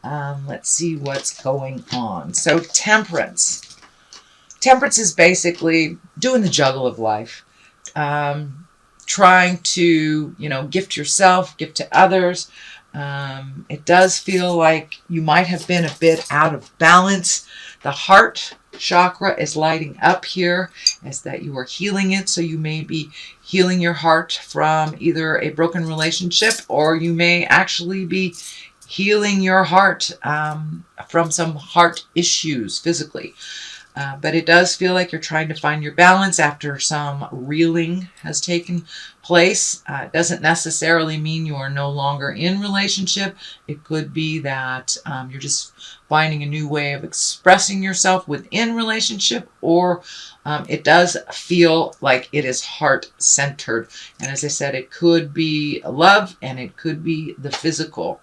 Let's see what's going on. So temperance. Temperance is basically doing the juggle of life. Trying to, gift yourself, gift to others. It does feel like you might have been a bit out of balance. The heart chakra is lighting up here as that you are healing it. So you may be healing your heart from either a broken relationship, or you may actually be healing your heart from some heart issues physically. But it does feel like you're trying to find your balance after some reeling has taken place. It doesn't necessarily mean you are no longer in relationship. It could be that you're just finding a new way of expressing yourself within relationship, or it does feel like it is heart-centered. And as I said, it could be love, and it could be the physical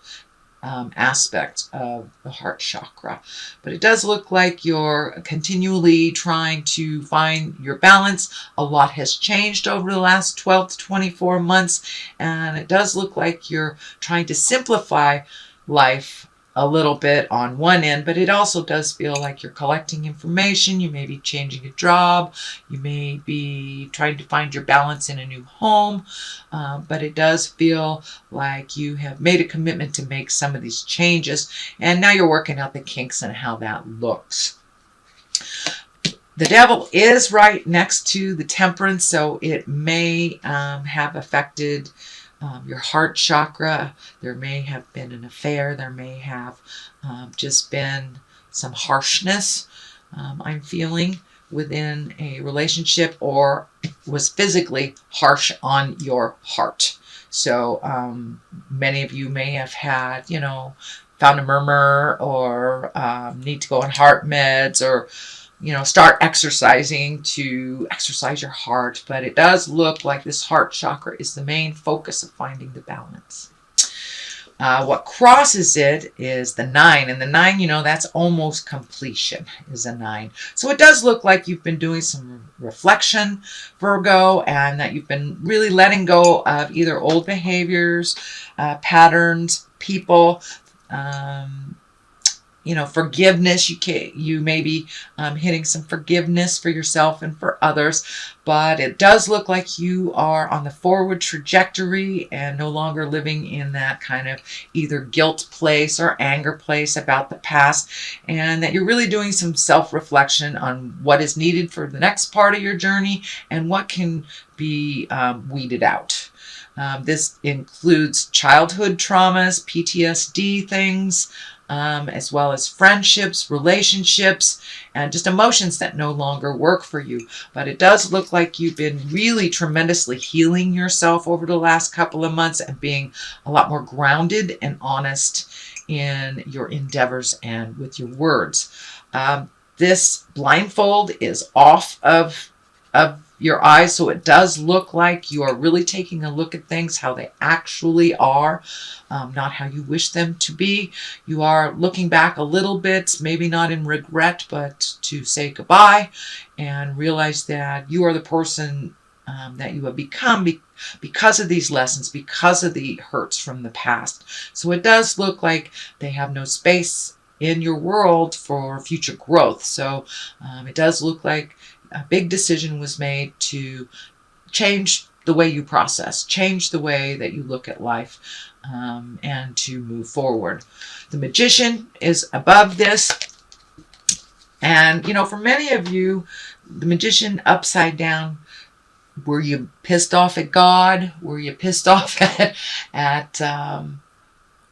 aspect of the heart chakra. But it does look like you're continually trying to find your balance. A lot has changed over the last 12 to 24 months, and it does look like you're trying to simplify life a little bit on one end, but it also does feel like you're collecting information. You may be changing a job. You may be trying to find your balance in a new home. But it does feel like you have made a commitment to make some of these changes, and now you're working out the kinks and how that looks. The devil is right next to the temperance, so it may have affected your heart chakra. There may have been an affair. There may have just been some harshness I'm feeling within a relationship, or was physically harsh on your heart. So many of you may have had, found a murmur, or need to go on heart meds, or start exercising to exercise your heart. But it does look like this heart chakra is the main focus of finding the balance. What crosses it is the 9. And the 9, that's almost completion, is a 9. So it does look like you've been doing some reflection, Virgo, and that you've been really letting go of either old behaviors, patterns, people, forgiveness. You may be hitting some forgiveness for yourself and for others, but it does look like you are on the forward trajectory and no longer living in that kind of either guilt place or anger place about the past, and that you're really doing some self-reflection on what is needed for the next part of your journey and what can be weeded out. This includes childhood traumas, PTSD things, as well as friendships, relationships, and just emotions that no longer work for you. But it does look like you've been really tremendously healing yourself over the last couple of months and being a lot more grounded and honest in your endeavors and with your words. This blindfold is off of your eyes, so it does look like you are really taking a look at things how they actually are, not how you wish them to be. You are looking back a little bit, maybe not in regret, but to say goodbye and realize that you are the person that you have become because of these lessons, because of the hurts from the past. So it does look like they have no space in your world for future growth. So it does look like a big decision was made to change the way you process, change the way that you look at life, and to move forward. The Magician is above this. And, for many of you, the Magician upside down, were you pissed off at God? Were you pissed off at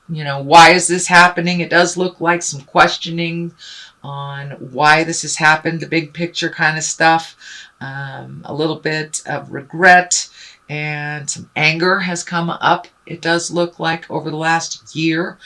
why is this happening? It does look like some questioning on why this has happened, the big picture kind of stuff. A little bit of regret and some anger has come up, it does look like, over the last year.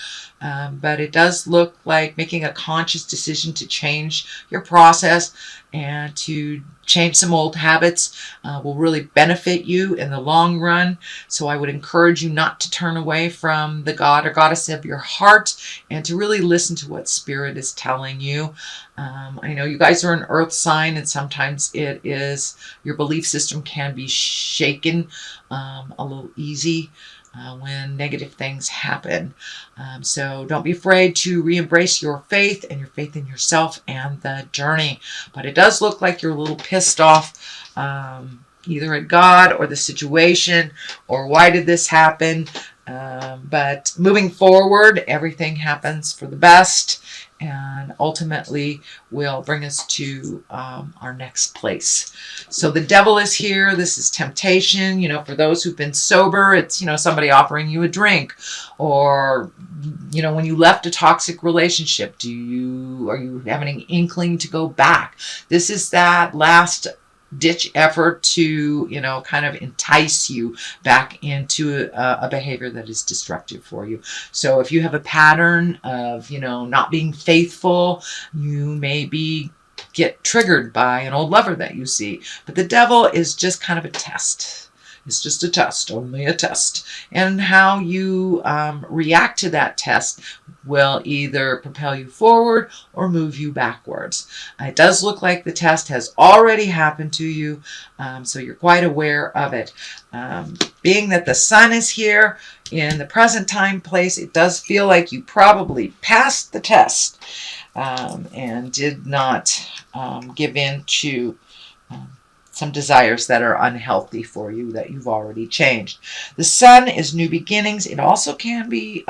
But it does look like making a conscious decision to change your process and to change some old habits will really benefit you in the long run. So I would encourage you not to turn away from the God or Goddess of your heart and to really listen to what Spirit is telling you. I know you guys are an earth sign, and sometimes it is, your belief system can be shaken a little easy. when negative things happen. So don't be afraid to re-embrace your faith and your faith in yourself and the journey. But it does look like you're a little pissed off, either at God or the situation, or why did this happen? But moving forward, everything happens for the best, and ultimately will bring us to our next place. So the devil is here. This is temptation. For those who've been sober, it's, somebody offering you a drink, or, when you left a toxic relationship, are you having an inkling to go back? This is that last ditch effort to, kind of entice you back into a behavior that is destructive for you. So if you have a pattern of, not being faithful, you may get triggered by an old lover that you see. But the devil is just kind of a test. It's just a test, only a test. And how you react to that test will either propel you forward or move you backwards. It does look like the test has already happened to you, so you're quite aware of it. Being that the sun is here in the present time place, it does feel like you probably passed the test and did not give in to some desires that are unhealthy for you that you've already changed. The sun is new beginnings. It also can be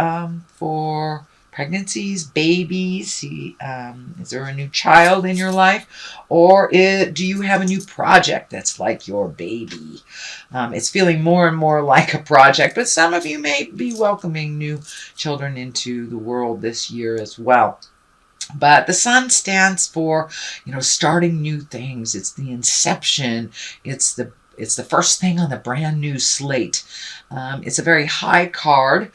for pregnancies, babies. Is there a new child in your life? Or do you have a new project that's like your baby? It's feeling more and more like a project, but some of you may be welcoming new children into the world this year as well. But the sun stands for, starting new things. It's the inception. It's the first thing on the brand new slate. It's a very high card,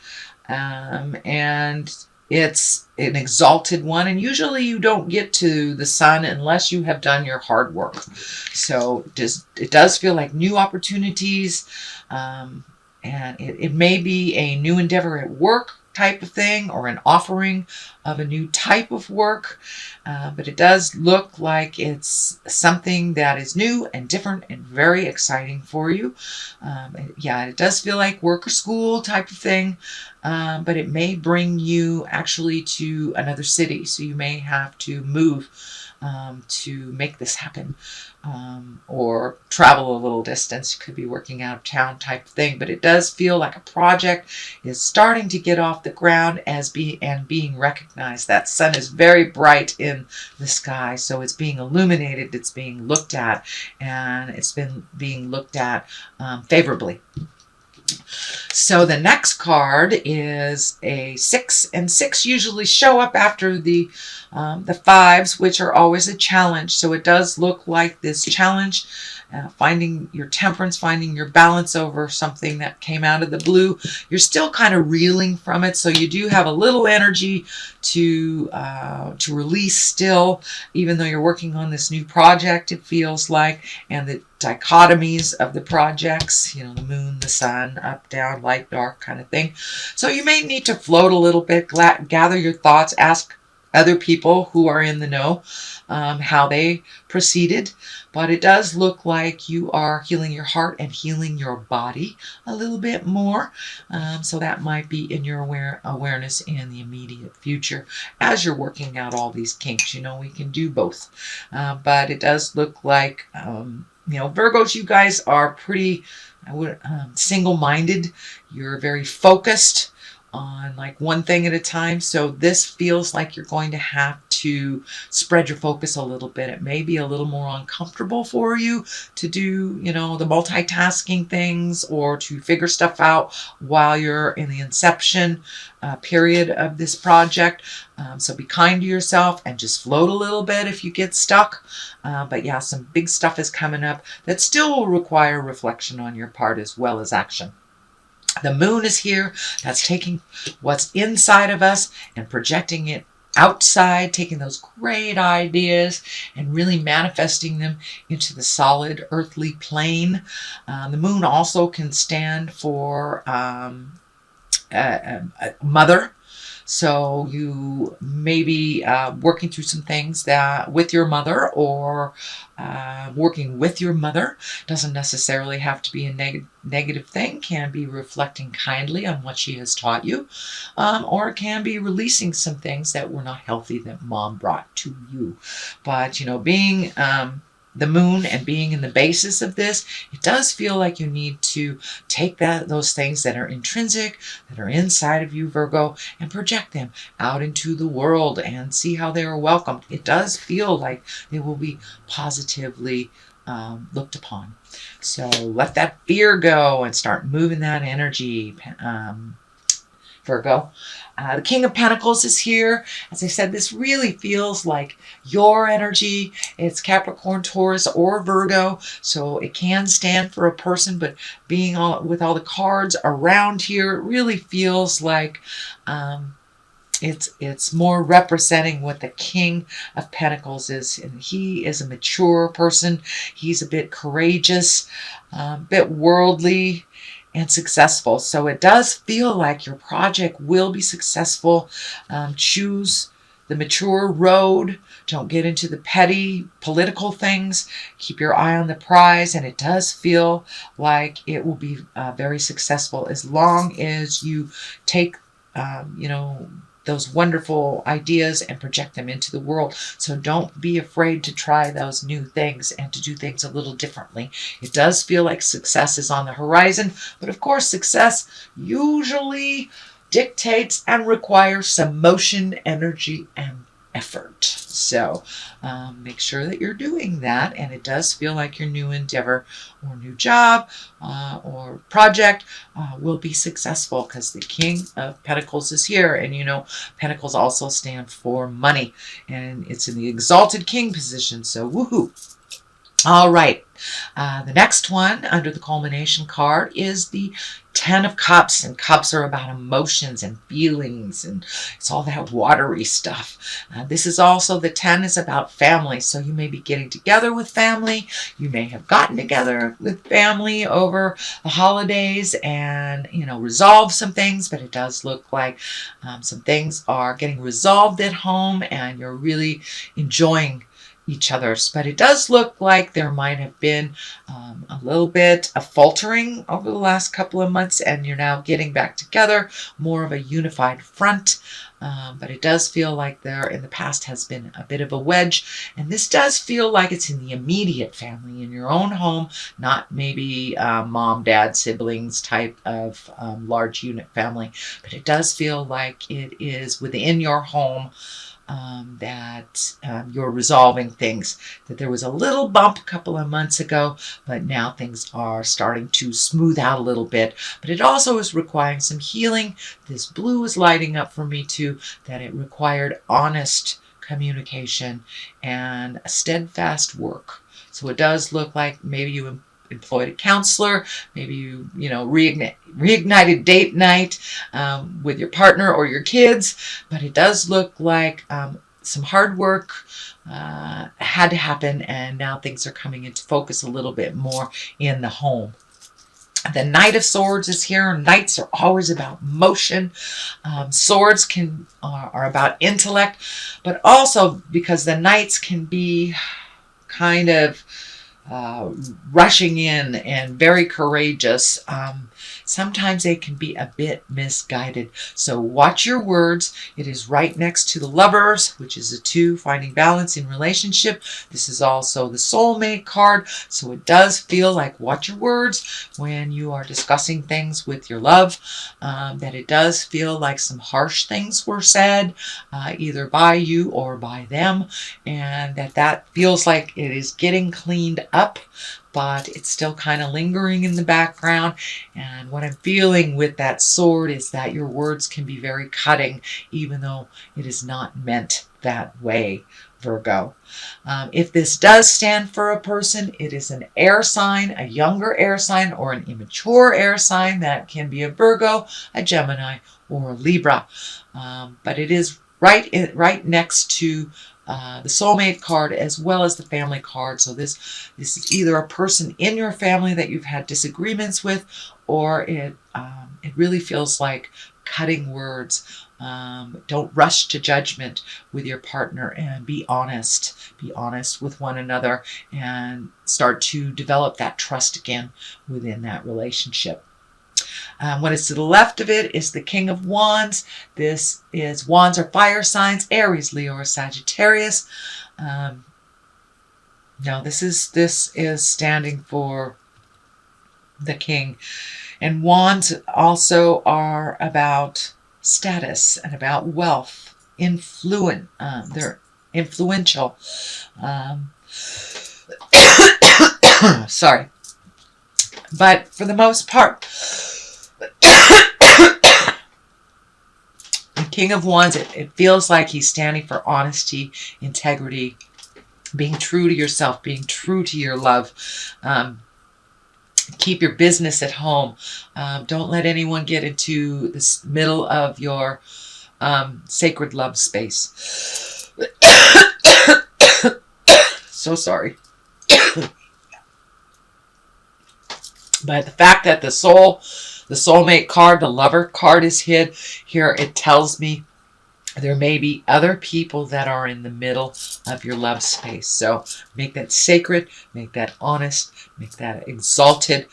and it's an exalted one. And usually you don't get to the sun unless you have done your hard work. So it does feel like new opportunities, and it may be a new endeavor at work type of thing, or an offering of a new type of work, but it does look like it's something that is new and different and very exciting for you. It does feel like work or school type of thing, but it may bring you actually to another city, so you may have to move to make this happen, or travel a little distance. You could be working out of town type of thing, but it does feel like a project is starting to get off the ground and being recognized. That sun is very bright in the sky, so it's being illuminated, it's being looked at, and it's been being looked at favorably. So the next card is a 6, and 6 usually show up after the 5s, which are always a challenge. So it does look like this challenge, finding your temperance, finding your balance over something that came out of the blue. You're still kind of reeling from it, so you do have a little energy to release still, even though you're working on this new project, it feels like, and the dichotomies of the projects, the moon, the sun, up, down, light, dark kind of thing. So you may need to float a little bit, gather your thoughts, ask other people who are in the know how they proceeded. But it does look like you are healing your heart and healing your body a little bit more. So that might be in your awareness in the immediate future as you're working out all these kinks. We can do both. But it does look like, Virgos, you guys are pretty single-minded. You're very focused on like one thing at a time. So this feels like you're going to have to spread your focus a little bit. It may be a little more uncomfortable for you to do, the multitasking things or to figure stuff out while you're in the inception period of this project. So be kind to yourself and just float a little bit if you get stuck. But yeah, some big stuff is coming up that still will require reflection on your part as well as action. The moon is here. That's taking what's inside of us and projecting it outside, taking those great ideas and really manifesting them into the solid earthly plane. The moon also can stand for a mother. So you may be working through some things that with your mother, or working with your mother. Doesn't necessarily have to be a negative thing. Can be reflecting kindly on what she has taught you, or it can be releasing some things that were not healthy that mom brought to you. But being the moon and being in the basis of this, it does feel like you need to take those things that are intrinsic, that are inside of you, Virgo, and project them out into the world and see how they are welcomed. It does feel like they will be positively looked upon. So let that fear go and start moving that energy, Virgo. The King of Pentacles is here. As I said, this really feels like your energy. It's Capricorn, Taurus, or Virgo, so it can stand for a person, but being with all the cards around here, it really feels like it's more representing what the King of Pentacles is. And he is a mature person. He's a bit courageous, a bit worldly, and successful. So it does feel like your project will be successful. Choose the mature road. Don't get into the petty political things. Keep your eye on the prize, and it does feel like it will be very successful as long as you take those wonderful ideas and project them into the world. So don't be afraid to try those new things and to do things a little differently. It does feel like success is on the horizon, but of course success usually dictates and requires some motion, energy, and effort. So make sure that you're doing that, and it does feel like your new endeavor or new job or project will be successful because the King of Pentacles is here. And Pentacles also stand for money, and it's in the exalted King position, so woohoo. All right, the next one under the culmination card is the Ten of Cups, and cups are about emotions and feelings, and it's all that watery stuff. This is also, the 10 is about family, so you may be getting together with family. You may have gotten together with family over the holidays and, resolve some things, but it does look like some things are getting resolved at home and you're really enjoying each other's. But it does look like there might have been a little bit of faltering over the last couple of months, and you're now getting back together, more of a unified front. But it does feel like there in the past has been a bit of a wedge, and this does feel like it's in the immediate family, in your own home, not maybe mom, dad, siblings type of large unit family, but it does feel like it is within your home. That you're resolving things, that there was a little bump a couple of months ago, but now things are starting to smooth out a little bit. But it also is requiring some healing. This blue is lighting up for me too, that it required honest communication and steadfast work. So it does look like maybe you employed a counselor, maybe you reignited date night with your partner or your kids, but it does look like some hard work had to happen, and now things are coming into focus a little bit more in the home. The Knight of Swords is here. Knights are always about motion. Swords are about intellect, but also because the Knights can be kind of rushing in and very courageous. Sometimes they can be a bit misguided. So watch your words. It is right next to the Lovers, which is a 2, finding balance in relationship. This is also the Soulmate card. So it does feel like watch your words when you are discussing things with your love. That it does feel like some harsh things were said, either by you or by them. And that feels like it is getting cleaned up, but it's still kind of lingering in the background. And what I'm feeling with that sword is that your words can be very cutting, even though it is not meant that way, Virgo. If this does stand for a person, it is an air sign, a younger air sign, or an immature air sign. That can be a Virgo, a Gemini, or a Libra. But it is right next to the Soulmate card as well as the family card. So this is either a person in your family that you've had disagreements with, or it really feels like cutting words Don't rush to judgment with your partner, and be honest. Be honest with one another and start to develop that trust again within that relationship. What is to the left of it is the King of Wands. Wands are fire signs: Aries, Leo, or Sagittarius. No, this is standing for the King. And Wands also are about status and about wealth, they're influential. Sorry. But for the most part, the King of Wands, it feels like he's standing for honesty, integrity, being true to yourself, being true to your love. Keep your business at home. Don't let anyone get into this middle of your sacred love space. So sorry. But the fact that the soulmate card, the lover card is hid here, it tells me there may be other people that are in the middle of your love space. So make that sacred, make that honest, make that exalted.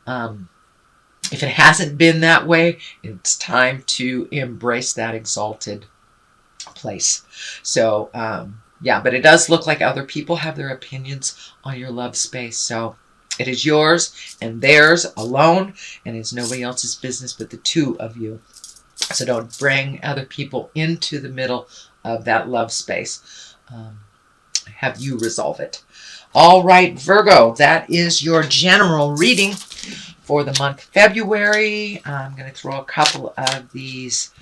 If it hasn't been that way, it's time to embrace that exalted place. So, yeah, but it does look like other people have their opinions on your love space. So it is yours and theirs alone, and it's nobody else's business but the two of you. So don't bring other people into the middle of that love space. Have you resolve it. All right, Virgo, that is your general reading for the month of February. I'm going to throw a couple of these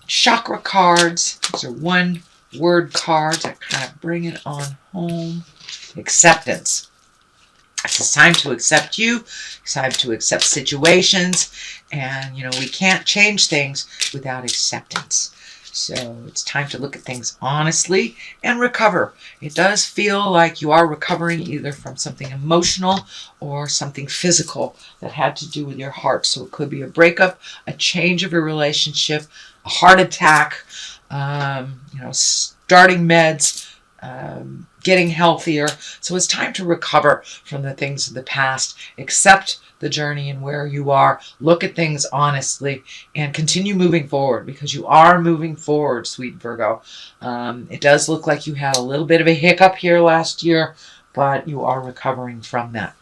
chakra cards. These are one-word cards that kind of bring it on home. Acceptance. It's time to accept you. It's time to accept situations. And, we can't change things without acceptance. So it's time to look at things honestly and recover. It does feel like you are recovering either from something emotional or something physical that had to do with your heart. So it could be a breakup, a change of a relationship, a heart attack, starting meds, getting healthier. So it's time to recover from the things of the past, accept the journey and where you are, look at things honestly, and continue moving forward, because you are moving forward, sweet Virgo. It does look like you had a little bit of a hiccup here last year, but you are recovering from that.